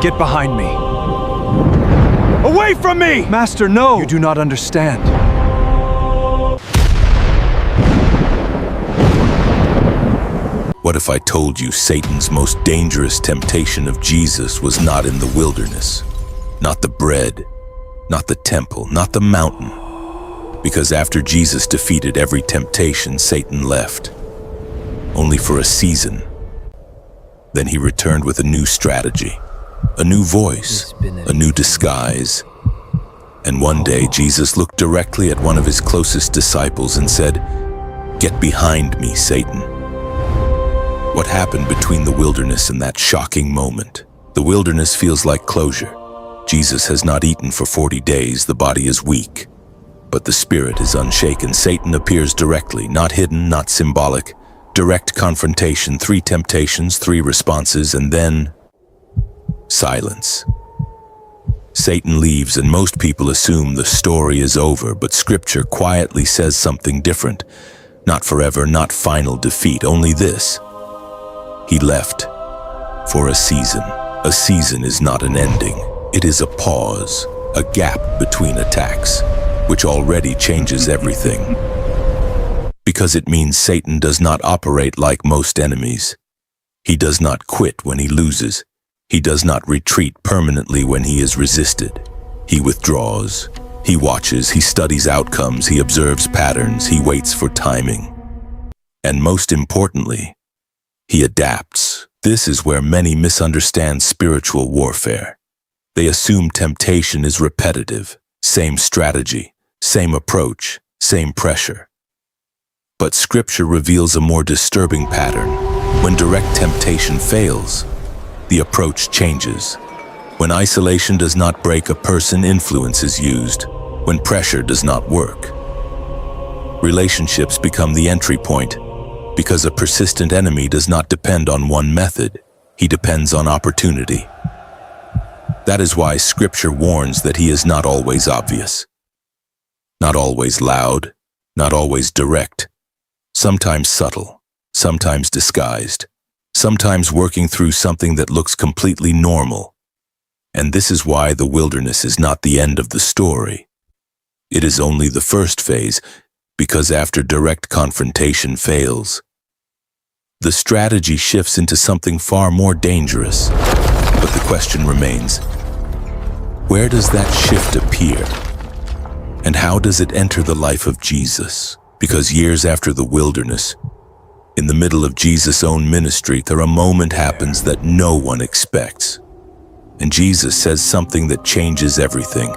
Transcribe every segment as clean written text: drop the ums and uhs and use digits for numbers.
Get behind me. Away from me! Master, no! You do not understand. What if I told you Satan's most dangerous temptation of Jesus was not in the wilderness, not the bread, not the temple, not the mountain? Because after Jesus defeated every temptation, Satan left, only for a season. Then he returned with a new strategy, a new voice, a new disguise. And one day, Jesus looked directly at one of his closest disciples and said, "Get behind me, Satan." What happened between the wilderness and that shocking moment? The wilderness feels like closure. Jesus has not eaten for 40 days, the body is weak, but the spirit is unshaken. Satan appears directly, not hidden, not symbolic. Direct confrontation, 3 temptations, 3 responses, and then silence. Satan leaves, and most people assume the story is over, but Scripture quietly says something different. Not forever, not final defeat, only this: he left for a season. A season is not an ending. It is a pause, a gap between attacks, which already changes everything. Because it means Satan does not operate like most enemies. He does not quit when he loses. He does not retreat permanently when he is resisted. He withdraws. He watches. He studies outcomes. He observes patterns. He waits for timing. And most importantly, he adapts. This is where many misunderstand spiritual warfare. They assume temptation is repetitive, same strategy, same approach, same pressure. But Scripture reveals a more disturbing pattern. When direct temptation fails, the approach changes. When isolation does not break a person, influence is used. When pressure does not work, relationships become the entry point. Because a persistent enemy does not depend on one method, he depends on opportunity. That is why Scripture warns that he is not always obvious, not always loud, not always direct, sometimes subtle, sometimes disguised, sometimes working through something that looks completely normal. And this is why the wilderness is not the end of the story. It is only the first phase, because after direct confrontation fails, the strategy shifts into something far more dangerous. But the question remains, where does that shift appear? And how does it enter the life of Jesus? Because years after the wilderness, in the middle of Jesus' own ministry, a moment happens that no one expects. And Jesus says something that changes everything.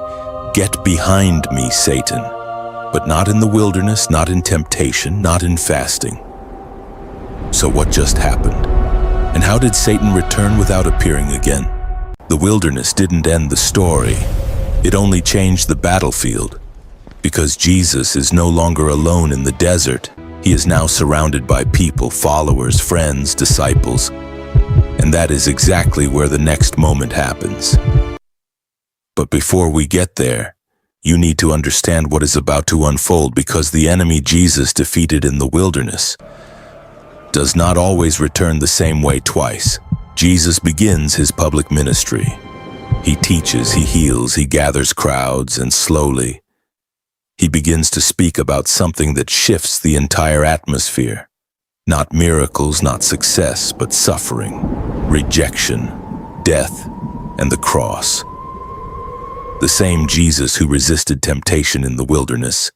"Get behind me, Satan." But not in the wilderness, not in temptation, not in fasting. So what just happened? And how did Satan return without appearing again? The wilderness didn't end the story. It only changed the battlefield. Because Jesus is no longer alone in the desert. He is now surrounded by people, followers, friends, disciples. And that is exactly where the next moment happens. But before we get there, you need to understand what is about to unfold, because the enemy Jesus defeated in the wilderness does not always return the same way twice. Jesus begins his public ministry. He teaches, he heals, he gathers crowds, and slowly, he begins to speak about something that shifts the entire atmosphere. Not miracles, not success, but suffering, rejection, death, and the cross. The same Jesus who resisted temptation in the wilderness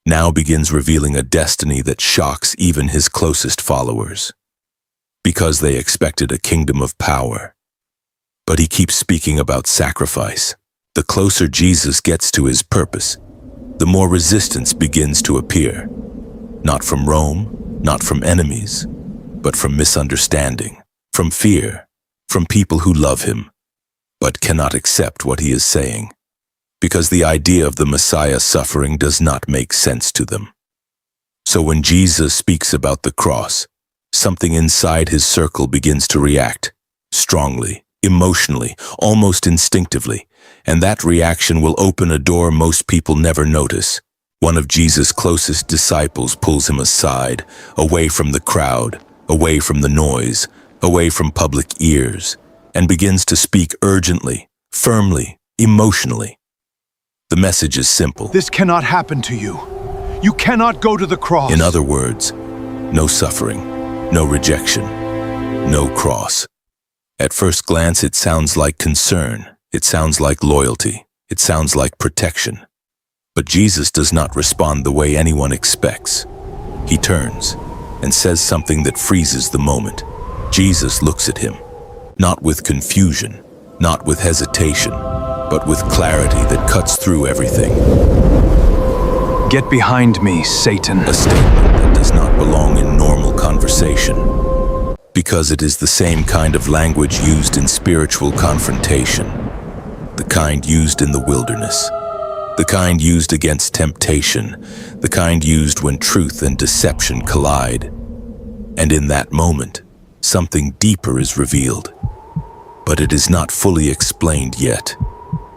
now begins revealing a destiny that shocks even his closest followers, because they expected a kingdom of power. But he keeps speaking about sacrifice. The closer Jesus gets to his purpose, the more resistance begins to appear. Not from Rome, not from enemies, but from misunderstanding, from fear, from people who love him, but cannot accept what he is saying, because the idea of the Messiah suffering does not make sense to them. So when Jesus speaks about the cross, something inside his circle begins to react, strongly, emotionally, almost instinctively, and that reaction will open a door most people never notice. One of Jesus' closest disciples pulls him aside, away from the crowd, away from the noise, away from public ears, and begins to speak urgently, firmly, emotionally. The message is simple. This cannot happen to you. You cannot go to the cross. In other words, no suffering, no rejection, no cross. At first glance, it sounds like concern. It sounds like loyalty. It sounds like protection. But Jesus does not respond the way anyone expects. He turns and says something that freezes the moment. Jesus looks at him, not with confusion, not with hesitation, but with clarity that cuts through everything. Get behind me, Satan. A statement that does not belong in normal conversation, because it is the same kind of language used in spiritual confrontation, the kind used in the wilderness, the kind used against temptation, the kind used when truth and deception collide. And in that moment, something deeper is revealed. But it is not fully explained yet,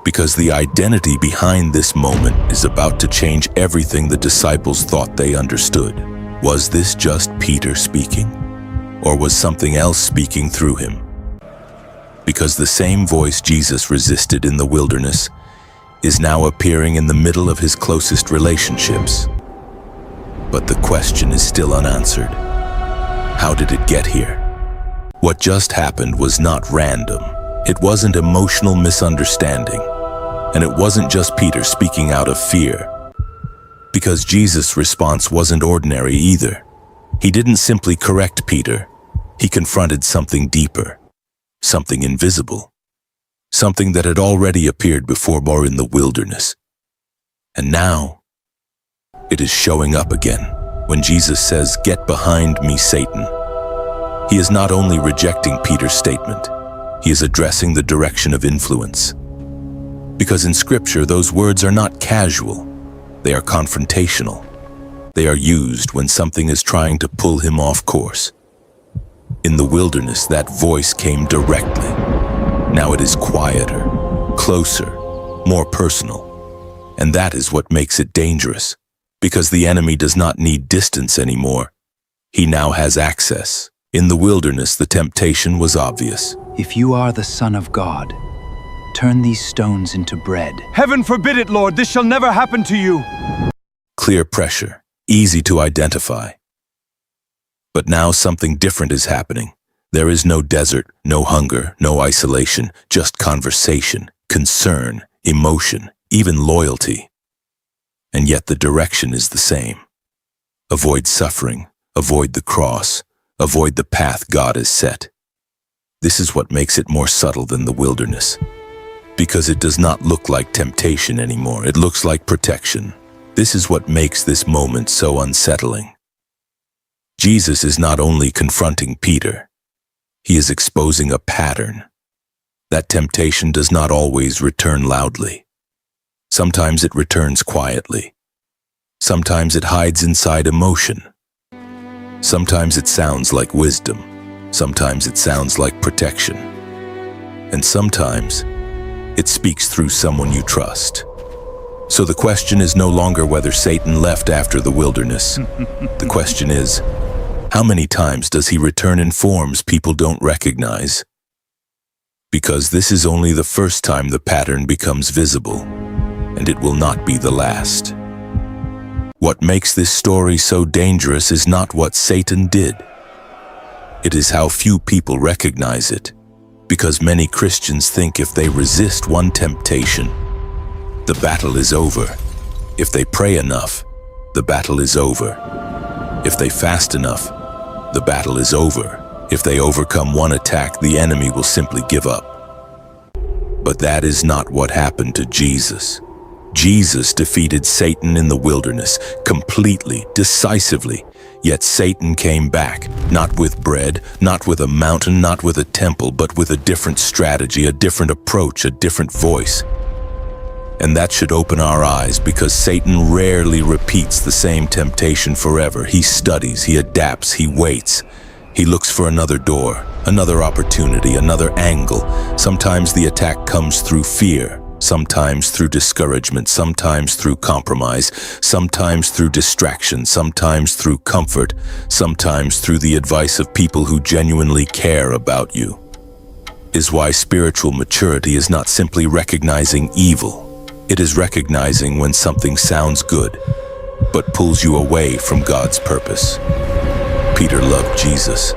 because the identity behind this moment is about to change everything the disciples thought they understood. Was this just Peter speaking? Or was something else speaking through him? Because the same voice Jesus resisted in the wilderness is now appearing in the middle of his closest relationships. But the question is still unanswered. How did it get here? What just happened was not random. It wasn't emotional misunderstanding. And it wasn't just Peter speaking out of fear. Because Jesus' response wasn't ordinary either. He didn't simply correct Peter. He confronted something deeper, something invisible, something that had already appeared before more in the wilderness. And now, it is showing up again. When Jesus says, "Get behind me, Satan," he is not only rejecting Peter's statement, he is addressing the direction of influence. Because in Scripture, those words are not casual, they are confrontational. They are used when something is trying to pull him off course. In the wilderness, that voice came directly. Now it is quieter, closer, more personal. And that is what makes it dangerous, because the enemy does not need distance anymore. He now has access. In the wilderness, the temptation was obvious. If you are the Son of God, turn these stones into bread. Heaven forbid it, Lord. This shall never happen to you. Clear pressure, easy to identify. But now something different is happening. There is no desert, no hunger, no isolation, just conversation, concern, emotion, even loyalty. And yet the direction is the same. Avoid suffering, avoid the cross, avoid the path God has set. This is what makes it more subtle than the wilderness. Because it does not look like temptation anymore, it looks like protection. This is what makes this moment so unsettling. Jesus is not only confronting Peter, he is exposing a pattern. That temptation does not always return loudly. Sometimes it returns quietly. Sometimes it hides inside emotion. Sometimes it sounds like wisdom. Sometimes it sounds like protection. And sometimes it speaks through someone you trust. So the question is no longer whether Satan left after the wilderness. The question is, how many times does he return in forms people don't recognize? Because this is only the first time the pattern becomes visible, and it will not be the last. What makes this story so dangerous is not what Satan did. It is how few people recognize it, because many Christians think if they resist one temptation, the battle is over. If they pray enough, the battle is over. If they fast enough, the battle is over. If they overcome one attack, the enemy will simply give up. But that is not what happened to Jesus. Jesus defeated Satan in the wilderness, completely, decisively. Yet Satan came back, not with bread, not with a mountain, not with a temple, but with a different strategy, a different approach, a different voice. And that should open our eyes, because Satan rarely repeats the same temptation forever. He studies, he adapts, he waits. He looks for another door, another opportunity, another angle. Sometimes the attack comes through fear, sometimes through discouragement, sometimes through compromise, sometimes through distraction, sometimes through comfort, sometimes through the advice of people who genuinely care about you. is why spiritual maturity is not simply recognizing evil. It is recognizing when something sounds good, but pulls you away from God's purpose. Peter loved Jesus.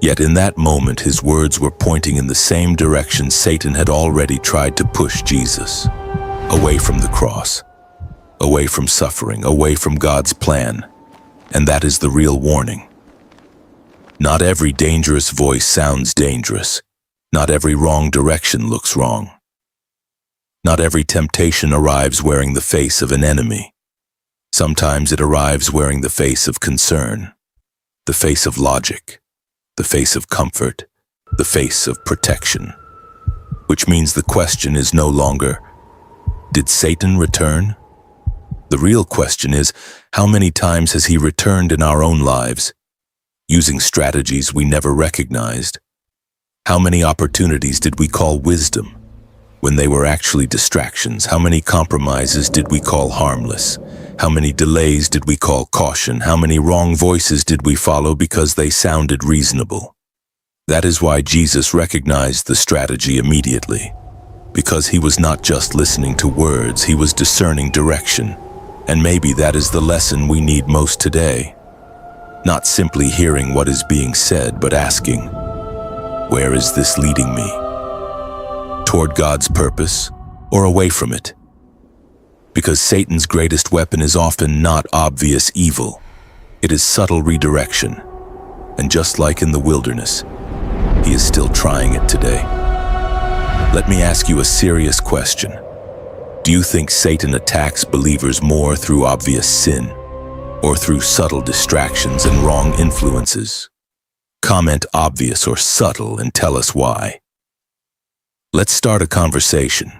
Yet in that moment, his words were pointing in the same direction Satan had already tried to push Jesus. Away from the cross, away from suffering, away from God's plan. And that is the real warning. Not every dangerous voice sounds dangerous. Not every wrong direction looks wrong. Not every temptation arrives wearing the face of an enemy. Sometimes it arrives wearing the face of concern, the face of logic, the face of comfort, the face of protection. Which means the question is no longer, did Satan return? The real question is, how many times has he returned in our own lives, using strategies we never recognized? How many opportunities did we call wisdom when they were actually distractions? How many compromises did we call harmless? How many delays did we call caution? How many wrong voices did we follow because they sounded reasonable? That is why Jesus recognized the strategy immediately, because he was not just listening to words, he was discerning direction. And maybe that is the lesson we need most today. Not simply hearing what is being said, but asking, where is this leading me? Toward God's purpose or away from it? Because Satan's greatest weapon is often not obvious evil. It is subtle redirection. And just like in the wilderness, he is still trying it today. Let me ask you a serious question. Do you think Satan attacks believers more through obvious sin or through subtle distractions and wrong influences? Comment obvious or subtle and tell us why. Let's start a conversation.